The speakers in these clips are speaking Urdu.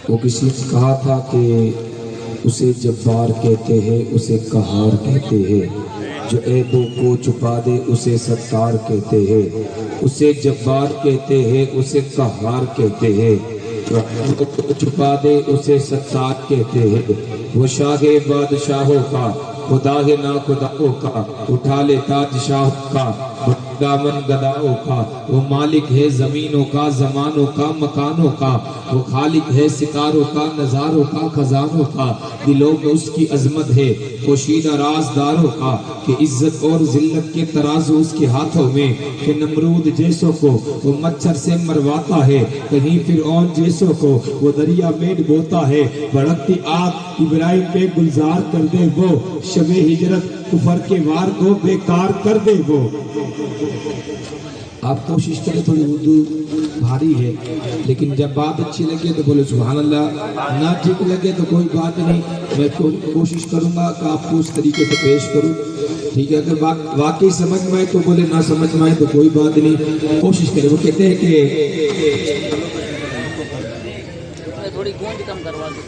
وہ کسی نے کہا تھا کہ اسے جبار کہتے ہیں، اسے قہار کہتے ہیں، جو عیبوں کو چھپا دے اسے ستار کہتے ہیں، اسے جبار کہتے ہیں، اسے قہار کہتے ہیں، جو عیبوں کو چھپا دے اسے ستار کہتے ہیں۔ وہ شاہ بادشاہوں کا، خدا ہے نا خداؤں کا، اٹھا لے تاج شاہوں کا، دامن گداؤں کا، وہ مالک ہے زمینوں کا، زمانوں کا، مکانوں کا، وہ خالق ہے ستاروں کا، نظاروں کا، خزانوں کا، دلوں میں اس کی عظمت ہے پوشیدہ رازداروں کا، کہ عزت اور ذلت کے ترازو اس کے ہاتھوں میں، کہ نمرود جیسوں کو وہ مچھر سے مرواتا ہے، کہیں فرعون جیسوں کو وہ دریا میں ڈبوتا ہے، بھڑکتی آگ ابراہیم پہ گلزار کر دے وہ، شب ہجرت کفر کے وار کو بیکار کر دے وہ۔ آپ کوشش کریں، تھوڑی اردو بھاری ہے لیکن جب بات اچھی لگے تو بولے سبحان اللہ، نہ ٹھیک لگے تو کوئی بات نہیں، میں کوشش کروں گا کہ آپ کو اس طریقے سے پیش کروں، ٹھیک ہے؟ اگر واقعی سمجھ میں آئے تو بولے، نہ سمجھ میں آئے تو کوئی بات نہیں، کوشش کریں۔ وہ کہتے ہیں کہ تھوڑی گونج کم کروا دو۔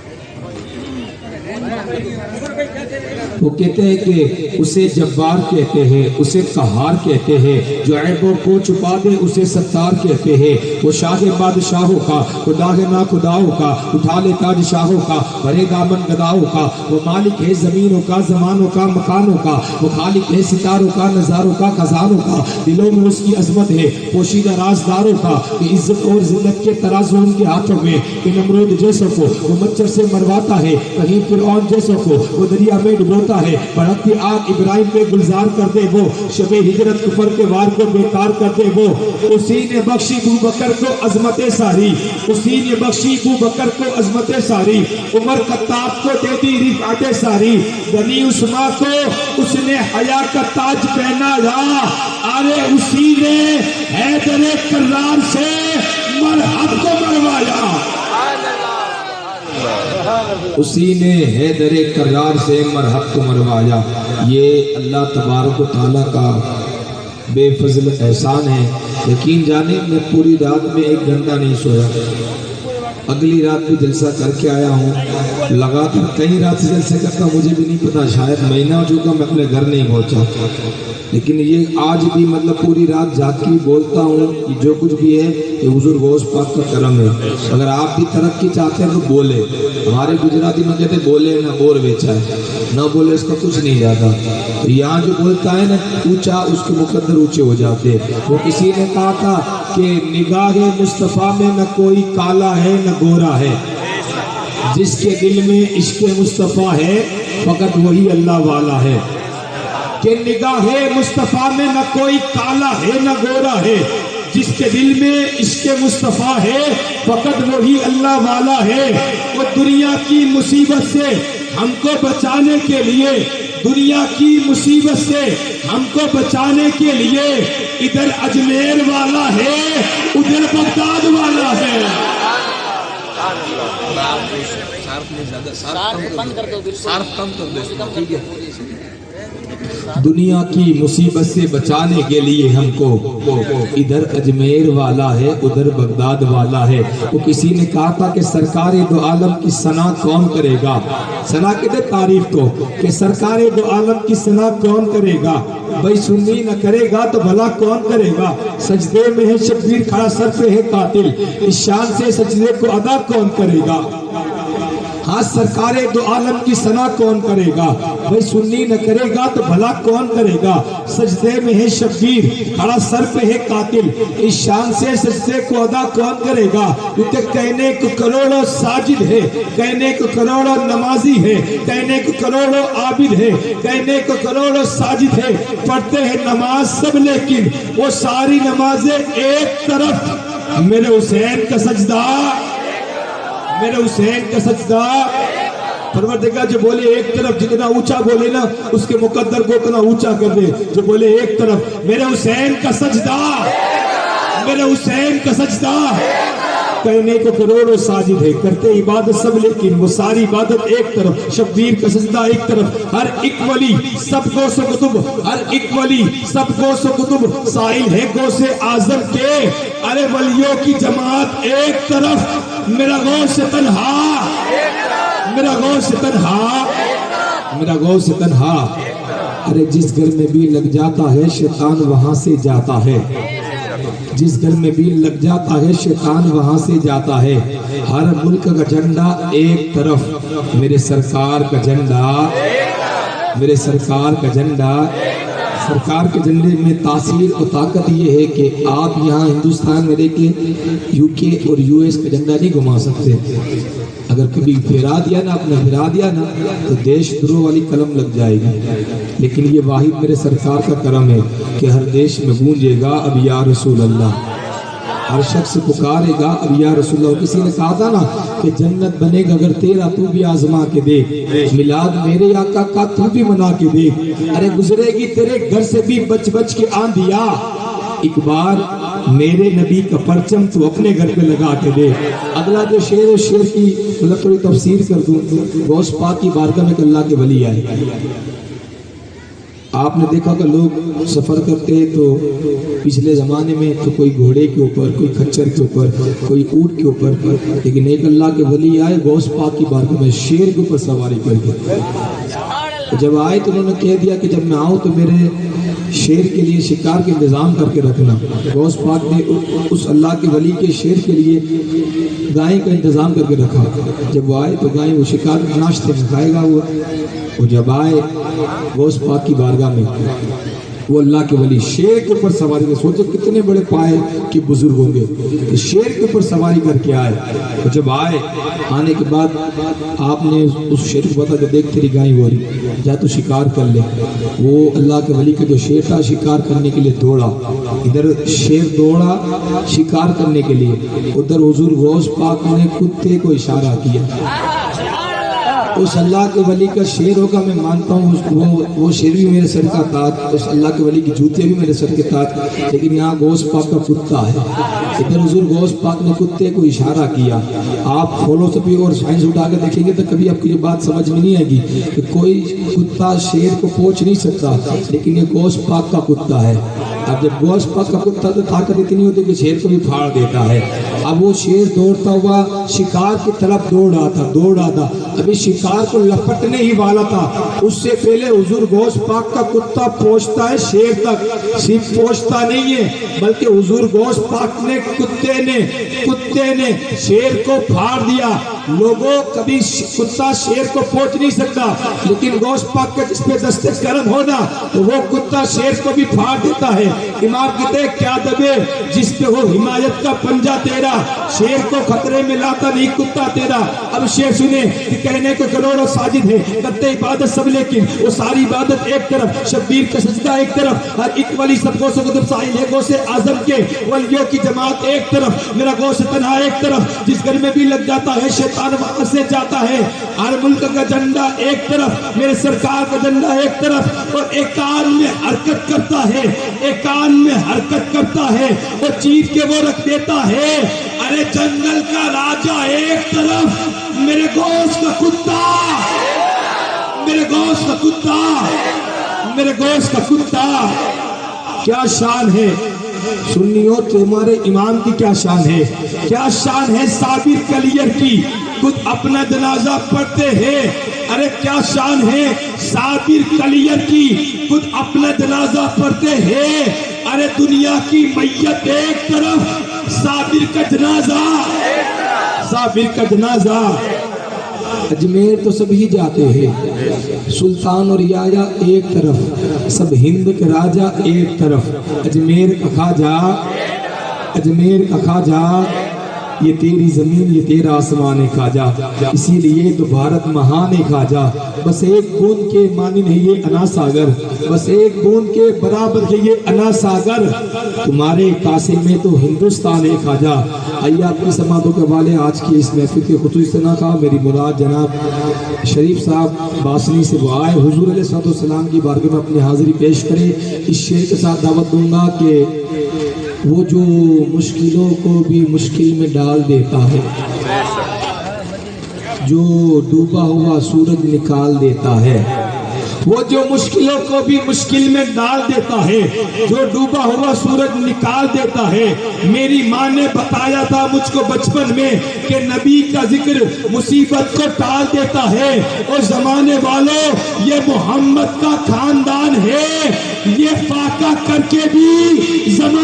وہ کہتے ہیں کہ اسے جبار کہتے ہیں، اسے قہار کہتے ہیں، جو عیبوں کو چھپا دے اسے ستار کہتے ہیں۔ وہ شاہ بادشاہوں کا، خدا ہے نا خداؤں کا، اٹھا لے تاج شاہوں کا، بھرے دامن گداؤں کا، وہ مالک ہے زمینوں کا، زمانوں کا، مکانوں کا، وہ خالق ہے ستاروں کا، نظاروں کا، خزانوں کا، دلوں میں اس کی عظمت ہے پوشیدہ رازداروں کا، کہ عزت اور ذلت کے ترازو ان کے ہاتھوں میں، کہ نمرود جیسوں کو وہ مچھر سے مرواتا ہے، کہیں فرعون جیسوں کو وہ دریا میں ڈبوتا ہے، بھڑکتی آگ ابراہیم پہ گلزار کر دے وہ، شب ہجرت کفر کے وار کو بیکار کر دے وہ۔ اسی نے بخشی ابوبکر کو عظمت ساری، اسی نے بخشی ابوبکر کو عظمت ساری، عمر خطاب کو دے دی رفعت ساری، غنی عثمان کو اس نے حیا کا تاج پہنایا، ارے اسی نے حیدر کرار سے مرحب کو مروایا، اسی نے حیدر کرار سے مرحب کو مروایا۔ یہ اللہ تبارک و تعالیٰ کا بے فضل احسان ہے۔ یقین جانے میں پوری رات میں 1 گھنٹہ نہیں سویا، اگلی رات بھی جلسہ کر کے آیا ہوں، لگاتار کئی رات سے جلسے کرتا، مجھے بھی نہیں پتا، شاید مہینہ ہو چکا میں اپنے گھر نہیں پہنچا، لیکن یہ آج بھی مطلب پوری رات جاگ کے بولتا ہوں کہ جو کچھ بھی ہے یہ حضور غوث پاک کا کرم ہے۔ اگر آپ بھی ترقی چاہتے ہیں تو بولے، ہمارے گجراتی میں کہتے بولے نہ بور بیچا ہے، نہ بولے اس کا کچھ نہیں جاتا۔ تو یہاں جو بولتا ہے نا اونچا، اس کے مقدر اونچے ہو جاتے ہیں۔ وہ کسی نے کہا تھا کہ نگاہ مصطفیٰ میں نہ کوئی کالا ہے نہ گورا ہے، جس کے دل میں عشق مصطفیٰ ہے فقط وہی اللہ والا ہے، کہ نگاہ مصطفیٰ میں نہ کوئی کالا ہے نہ گورا ہے، جس کے دل میں عشق مصطفیٰ ہے فقط وہی اللہ والا ہے۔ وہ دنیا کی مصیبت سے ہم کو بچانے کے لیے، دنیا کی مصیبت سے ہم کو بچانے کے لیے، ادھر اجمیر والا ہے ادھر بغداد والا ہے۔ دنیا کی مصیبت سے بچانے کے لیے ہم کو ادھر اجمیر والا ہے ادھر بغداد والا ہے۔ وہ کسی نے کہا تھا کہ سرکار دو عالم کی ثنا کون کرے گا، ثنا کہتے تعریف کو، کہ سرکار دو عالم کی ثنا کون کرے گا، بھائی سنی نہ کرے گا تو بھلا کون کرے گا، سجدے میں ہے شبیر کھڑا سر پہ ہے قاتل، اس شان سے سجدے کو ادا کون کرے گا، ہاں سرکار دو عالم کی ثنا کون کرے گا، بھائی سنی نہ کرے گا تو بھلا کون کرے گا، سجدے میں ہے شبیر کھڑا سر پہ ہے قاتل، اس شان سے سجدے کو ادا کون کرے گا، کیونکہ کہنے کو کروڑوں ساجد ہے، کہنے کو کروڑوں نمازی ہے، کہنے کو کروڑوں عابد ہے، کہنے کو کروڑوں ساجد ہے، پڑھتے ہیں نماز سب لیکن وہ ساری نمازیں ایک طرف، میرے حسین کا سجدہ، میرے حسین کا سجدہ، پروردگار جو بولے ایک طرف، جتنا اونچا بولے نا اس کے مقدر کو اتنا اونچا کر دے، جو بولے ایک طرف، میرے حسین کا سجدہ، میرے حسین کا سجدہ، کہنے کو کروڑوں ساجد ہے، کرتے عبادت سب لیکن وہ ساری عبادت ایک طرف، شبیر کا سجدہ ایک طرف، ہر ایک ولی سب غوث و قطب، ہر ایک ولی سب غوث و قطب، سائل ہے غوث اعظم کے، ارے ولیوں کی جماعت ایک طرف، میرا غوث تنہا، میرا غوث تنہا، میرا غوث تنہا۔ ارے جس گھر میں بھی لگ جاتا ہے شیطان وہاں سے جاتا ہے، جس گھر میں بھی لگ جاتا ہے شیطان وہاں سے جاتا ہے، ہر ملک کا جھنڈا ایک طرف، میرے سرکار کا جھنڈا، میرے سرکار کا جھنڈا۔ سرکار کے جھنڈے میں تاثیر اور طاقت یہ ہے کہ آپ یہاں ہندوستان میں رہ کے یو کے اور یو ایس کا جھنڈا نہیں گھما سکتے، اگر کبھی پھیرا دیا نا، اپنا پھیرا دیا نا تو دیش دروہ والی قلم لگ جائے گی، لیکن یہ واحد میرے سرکار کا کرم ہے کہ ہر دیش میں گونجے گا اب یا رسول اللہ، ہر شخص پکارے گا اب یا رسول اللہ۔ کسی نے کہا تھا نا کہ جنت بنے گا اگر تیرا تو بھی آزما کے دیکھ، میلاد میرے آقا کا تو بھی منا کے دیکھ، ارے گزرے گی تیرے گھر سے بھی بچ بچ کے آندھیا، ایک بار میرے نبی کا پرچم تو اپنے گھر پہ لگا کے دے۔ اگلا جو شعر ہے، شعر کی مطلب تھوڑی تفسیر کر دوں، غوث پاک کی بارگاہ میں اللہ کے ولی آئے، آپ نے دیکھا کہ لوگ سفر کرتے ہیں تو پچھلے زمانے میں تو کوئی گھوڑے کے اوپر، کوئی کھچر کے اوپر، کوئی اونٹ کے اوپر، لیکن ایک اللہ کے ولی آئے غوث پاک کی بارگاہ میں شیر کے اوپر سواری کر کے، جب آئے تو انہوں نے کہہ دیا کہ جب میں آؤں تو میرے شیر کے لیے شکار کے انتظام کر کے رکھنا۔ غوث پاک نے اس اللہ کے ولی کے شیر کے لیے گائے کا انتظام کر کے رکھا، جب وہ آئے تو گائے وہ شکار ناشتے میں کھائے گا، وہ جب آئے غوث پاک کی بارگاہ میں وہ اللہ کے ولی شیر کے اوپر سواری میں، سوچے کتنے بڑے پائے کہ بزرگ ہوں گے، شیر کے اوپر سواری کر کے آئے، اور جب آئے آنے کے بعد آپ نے اس شیر کو بتا کہ دیکھ تیری گائے ہو رہی، جا تو شکار کر لے۔ وہ اللہ کے ولی کا جو شیر تھا شکار کرنے کے لیے دوڑا، ادھر شیر دوڑا شکار کرنے کے لیے، ادھر حضور غوث پاک نے کتے کو اشارہ کیا۔ اس اللہ کے ولی کا شیر ہوگا، میں مانتا ہوں وہ شیر بھی میرے سر کا تاج، اس اللہ کے ولی کی جوتیاں بھی میرے سر کے تاج، لیکن یہاں غوث پاک کا کتا ہے، ادھر حضور غوث پاک نے کتے کو اشارہ کیا۔ آپ فلسفی اور سائنس اٹھا کے دیکھیں گے تو کبھی آپ کو یہ بات سمجھ میں نہیں آئے گی کہ کوئی کتا شیر کو پوچھ نہیں سکتا، لیکن یہ غوث پاک کا کتا ہے۔ اب جب غوث پاک کا کتا تو طاقت اتنی ہوتی کہ شیر کو بھی پھاڑ دیتا ہے، اب وہ شیر دوڑتا ہوا شکار کی طرف دوڑ رہا تھا، ابھی شکار کو لپٹنے ہی والا تھا، اس سے پہلے حضور غوث پاک کا کتا پہنچتا ہے شیر تک، صرف پہنچتا نہیں ہے بلکہ حضور غوث پاک نے کتے نے شیر کو پھاڑ دیا۔ لوگوں کبھی کتا شیر کو پہنچ نہیں سکتا، لیکن غوث پاک کا جس پہ دست کرم ہونا تو وہ کتا شیر کو بھی پھاڑ دیتا ہے۔ امام کہتے ہیں کیا دبے جس پہ ہو حمایت کا پنجہ تیرا، شیر کو خطرے میں لاتا نہیں کتا تیرا۔ اب شیر سنے کہ کہنے کو کروڑوں ساجد ہے، کرتے عبادت سب لیکن وہ ساری عبادت ایک طرف، شبیر کا سجدہ ایک طرف، ہر ایک ولی سب غوث و قطب سائل ہے غوث اعظم کے، ولیوں کی جماعت ایک طرف، میرا غوث تنہا ایک طرف، جس گھر میں بھی لگ جاتا ہے شیطان وہاں سے جاتا ہے، ہر ملک کا جھنڈا ایک طرف، میرے سرکار کا جھنڈا ایک طرف، اور ایک کان میں حرکت کرتا ہے، ایک کان میں حرکت کرتا ہے، اور چیز کے وہ رکھ دیتا ہے، ارے جنگل کا راجہ ایک طرف، میرے غوث کا کتا، میرے غوث کا کتا، میرے غوث کا کتا، کیا شان ہے سنیو تمہارے امام کی، کیا شان ہے، کیا شان ہے صابر کلیر کی، خود اپنا جنازہ پڑھتے ہیں، ارے کیا شان ہے صابر کلیر کی، خود اپنا جنازہ پڑھتے ہیں، ارے دنیا کی میت ایک طرف، صابر کا جنازہ، صابر کا جنازہ۔ اجمیر تو سبھی جاتے ہیں، سلطان اور راجہ ایک طرف، سب ہند کے راجہ ایک طرف، اجمیر کا خواجہ، اجمیر کا خواجہ، یہ تیری زمین یہ تیرا آسمان ہے خواجہ، اسی لیے تو بھارت مہان ہے خواجہ، بس ایک بوند کے مانند ہے یہ انا ساگر، بس ایک بوند کے برابر ہے یہ انا ساگر، تمہارے کاسے میں تو ہندوستان ہے خواجہ۔ آئیے آپ کی سماعتوں کے حوالے آج کی اس محفل کے خصوصی ثنا کا میری مراد جناب شریف صاحب باسنی سے وہ آئے، حضور علیہ السلام کی بارگاہ میں اپنی حاضری پیش کرے۔ اس شعر کے ساتھ دعوت دوں گا کہ وہ جو مشکلوں کو بھی مشکل میں ڈال دیتا ہے، جو ڈوبا ہوا سورج نکال دیتا ہے، وہ جو مشکلوں کو بھی مشکل میں ڈال دیتا ہے، جو ڈوبا ہوا سورج نکال دیتا ہے۔ میری ماں نے بتایا تھا مجھ کو بچپن میں کہ نبی کا ذکر مصیبت کو ٹال دیتا ہے۔ اور زمانے والوں، یہ محمد کا خاندان ہے، یہ فاقہ کر کے بھی زمانے